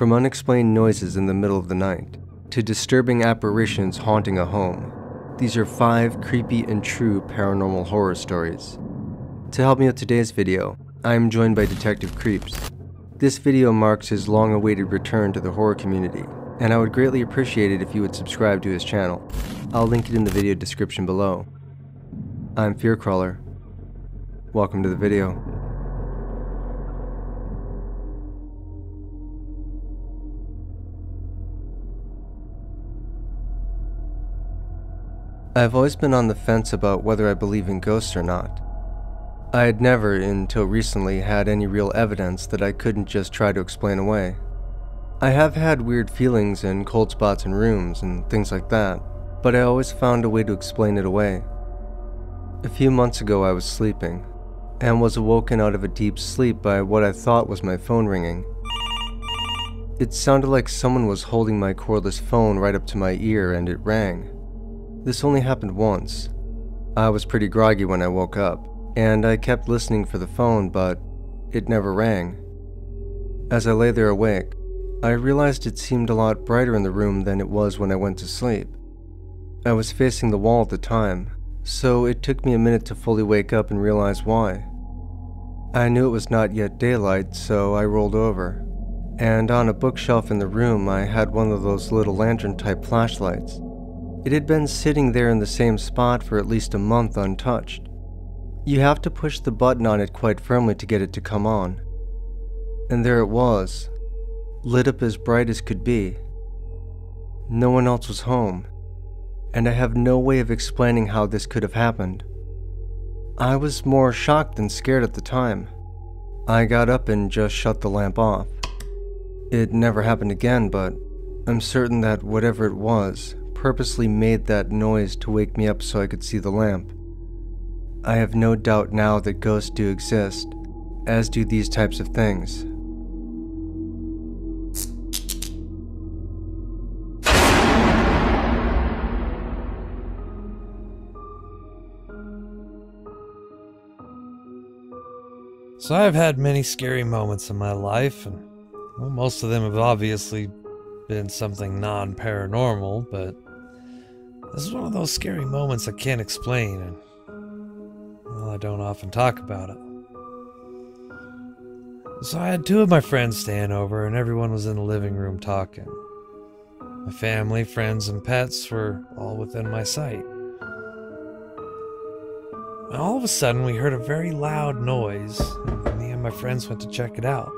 From unexplained noises in the middle of the night, to disturbing apparitions haunting a home, these are 5 creepy and true paranormal horror stories. To help me with today's video, I am joined by Detective Creeps. This video marks his long-awaited return to the horror community, and I would greatly appreciate it if you would subscribe to his channel. I'll link it in the video description below. I'm Fearcrawler. Welcome to the video. I've always been on the fence about whether I believe in ghosts or not. I had never, until recently, had any real evidence that I couldn't just try to explain away. I have had weird feelings and cold spots in rooms and things like that, but I always found a way to explain it away. A few months ago I was sleeping, and was awoken out of a deep sleep by what I thought was my phone ringing. It sounded like someone was holding my cordless phone right up to my ear, and it rang. This only happened once. I was pretty groggy when I woke up, and I kept listening for the phone, but it never rang. As I lay there awake, I realized it seemed a lot brighter in the room than it was when I went to sleep. I was facing the wall at the time, so it took me a minute to fully wake up and realize why. I knew it was not yet daylight, so I rolled over, and on a bookshelf in the room I had one of those little lantern-type flashlights. It had been sitting there in the same spot for at least a month untouched. You have to push the button on it quite firmly to get it to come on. And there it was, lit up as bright as could be. No one else was home, and I have no way of explaining how this could have happened. I was more shocked than scared at the time. I got up and just shut the lamp off. It never happened again, but I'm certain that whatever it was purposely made that noise to wake me up so I could see the lamp. I have no doubt now that ghosts do exist, as do these types of things. So I've had many scary moments in my life, and well, most of them have obviously been something non-paranormal, but this is one of those scary moments I can't explain, and well, I don't often talk about it. So I had 2 of my friends staying over, and everyone was in the living room talking. My family, friends, and pets were all within my sight. And all of a sudden, we heard a very loud noise, and me and my friends went to check it out.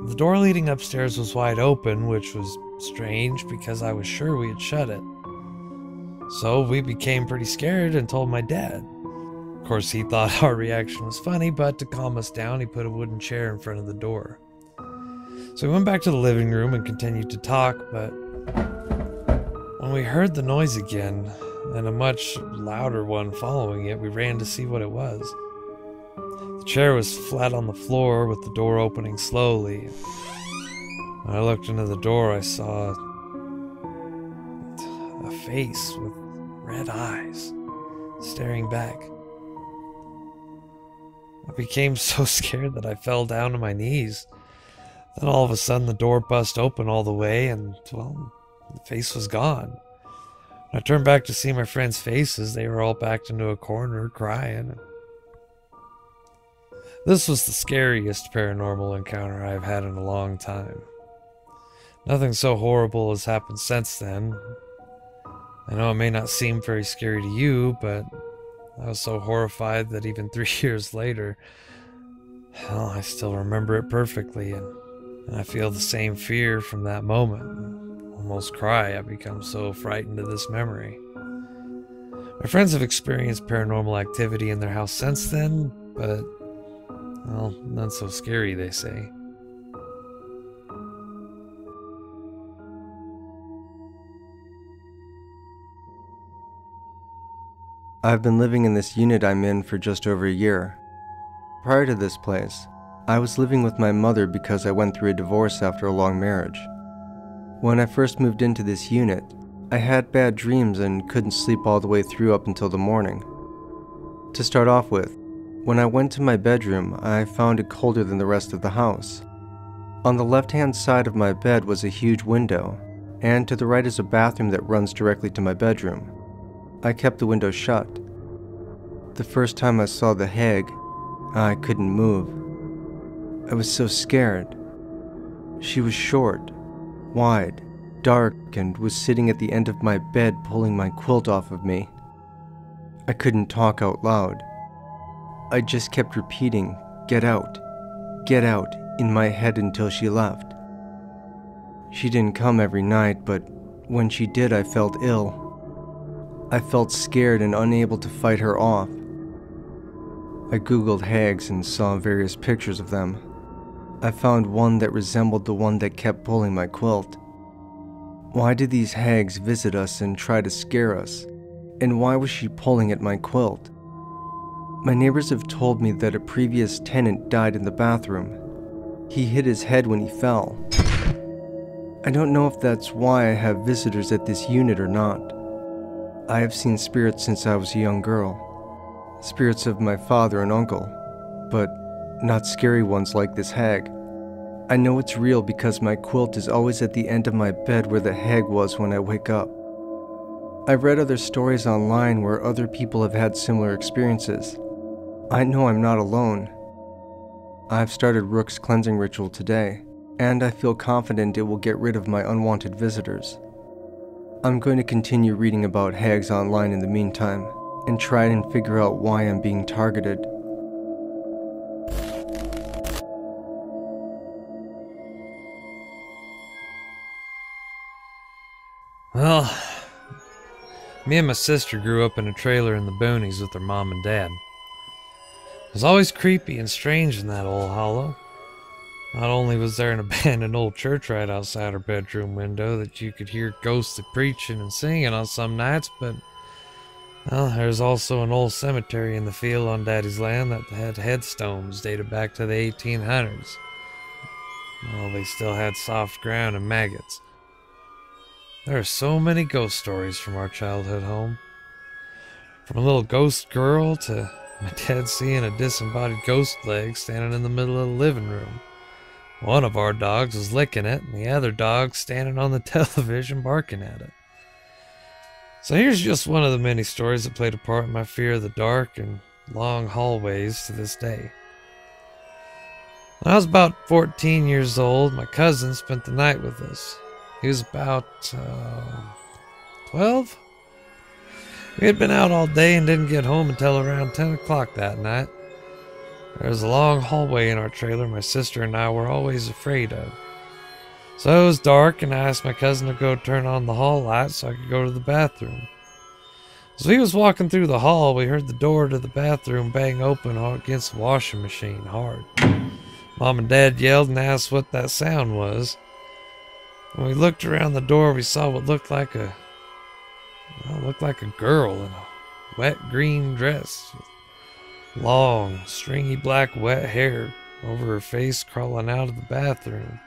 The door leading upstairs was wide open, which was strange because I was sure we had shut it. So we became pretty scared and told my dad. Of course, he thought our reaction was funny, but to calm us down, he put a wooden chair in front of the door. So we went back to the living room and continued to talk, but when we heard the noise again, and a much louder one following it, we ran to see what it was. The chair was flat on the floor with the door opening slowly. When I looked into the door, I saw a face with red eyes staring back. I became so scared that I fell down to my knees. Then all of a sudden the door bust open all the way and, well, the face was gone. When I turned back to see my friends' faces, they were all backed into a corner crying. This was the scariest paranormal encounter I've had in a long time. Nothing so horrible has happened since then. I know it may not seem very scary to you, but I was so horrified that even 3 years later, hell, I still remember it perfectly, and I feel the same fear from that moment. I almost cry. I've become so frightened of this memory. My friends have experienced paranormal activity in their house since then, but, well, not so scary, they say. I've been living in this unit I'm in for just over a year. Prior to this place, I was living with my mother because I went through a divorce after a long marriage. When I first moved into this unit, I had bad dreams and couldn't sleep all the way through up until the morning. To start off with, when I went to my bedroom, I found it colder than the rest of the house. On the left-hand side of my bed was a huge window, and to the right is a bathroom that runs directly to my bedroom. I kept the window shut. The first time I saw the hag, I couldn't move. I was so scared. She was short, wide, dark, and was sitting at the end of my bed pulling my quilt off of me. I couldn't talk out loud. I just kept repeating, get out, in my head until she left. She didn't come every night, but when she did, I felt ill. I felt scared and unable to fight her off. I googled hags and saw various pictures of them. I found one that resembled the one that kept pulling my quilt. Why did these hags visit us and try to scare us? And why was she pulling at my quilt? My neighbors have told me that a previous tenant died in the bathroom. He hit his head when he fell. I don't know if that's why I have visitors at this unit or not. I have seen spirits since I was a young girl. Spirits of my father and uncle, but not scary ones like this hag. I know it's real because my quilt is always at the end of my bed where the hag was when I wake up. I've read other stories online where other people have had similar experiences. I know I'm not alone. I've started Rook's cleansing ritual today, and I feel confident it will get rid of my unwanted visitors. I'm going to continue reading about hags online in the meantime, and try and figure out why I'm being targeted. Well, me and my sister grew up in a trailer in the boonies with their mom and dad. It was always creepy and strange in that old hollow. Not only was there an abandoned old church right outside our bedroom window that you could hear ghostly preaching and singing on some nights, but well, there's also an old cemetery in the field on Daddy's land that had headstones dated back to the 1800s. Well, they still had soft ground and maggots. There are so many ghost stories from our childhood home. From a little ghost girl to my dad seeing a disembodied ghost leg standing in the middle of the living room. One of our dogs was licking it, and the other dog standing on the television barking at it. So here's just one of the many stories that played a part in my fear of the dark and long hallways to this day. When I was about 14 years old, my cousin spent the night with us. He was about 12? We had been out all day and didn't get home until around 10 o'clock that night. There was a long hallway in our trailer my sister and I were always afraid of. So it was dark, and I asked my cousin to go turn on the hall light so I could go to the bathroom. As he was walking through the hall, we heard the door to the bathroom bang open against the washing machine hard. Mom and Dad yelled and asked what that sound was. When we looked around the door, we saw what looked like a girl in a wet green dress with long, stringy black wet hair over her face crawling out of the bathroom.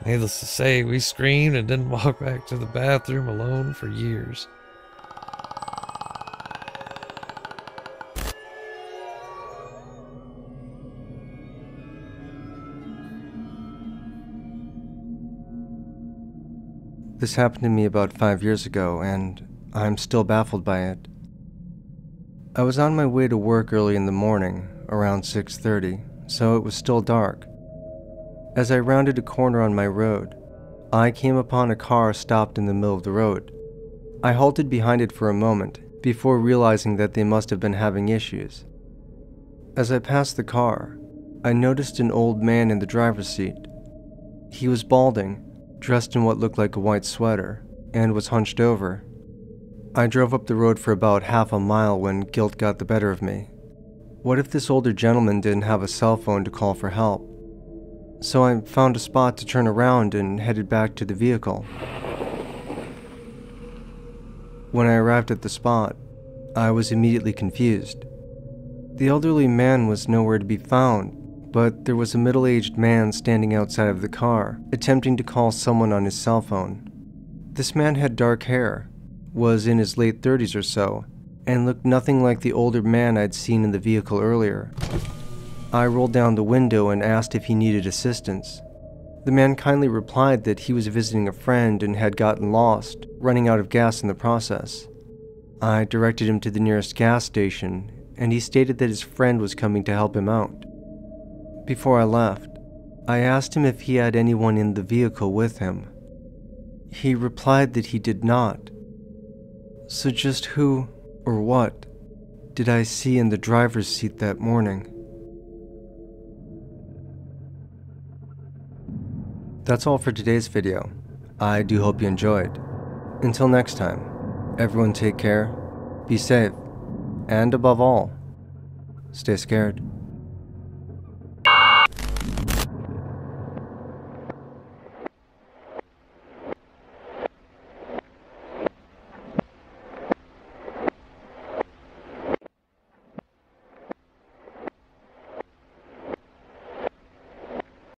Needless to say, we screamed and didn't walk back to the bathroom alone for years. This happened to me about 5 years ago, and I'm still baffled by it. I was on my way to work early in the morning, around 6:30, so it was still dark. As I rounded a corner on my road, I came upon a car stopped in the middle of the road. I halted behind it for a moment, before realizing that they must have been having issues. As I passed the car, I noticed an old man in the driver's seat. He was balding, dressed in what looked like a white sweater, and was hunched over. I drove up the road for about half a mile when guilt got the better of me. What if this older gentleman didn't have a cell phone to call for help? So I found a spot to turn around and headed back to the vehicle. When I arrived at the spot, I was immediately confused. The elderly man was nowhere to be found, but there was a middle-aged man standing outside of the car, attempting to call someone on his cell phone. This man had dark hair, was in his late 30s or so, and looked nothing like the older man I'd seen in the vehicle earlier. I rolled down the window and asked if he needed assistance. The man kindly replied that he was visiting a friend and had gotten lost, running out of gas in the process. I directed him to the nearest gas station, and he stated that his friend was coming to help him out. Before I left, I asked him if he had anyone in the vehicle with him. He replied that he did not. So just who, or what, did I see in the driver's seat that morning? That's all for today's video. I do hope you enjoyed. Until next time, everyone take care, be safe, and above all, stay scared.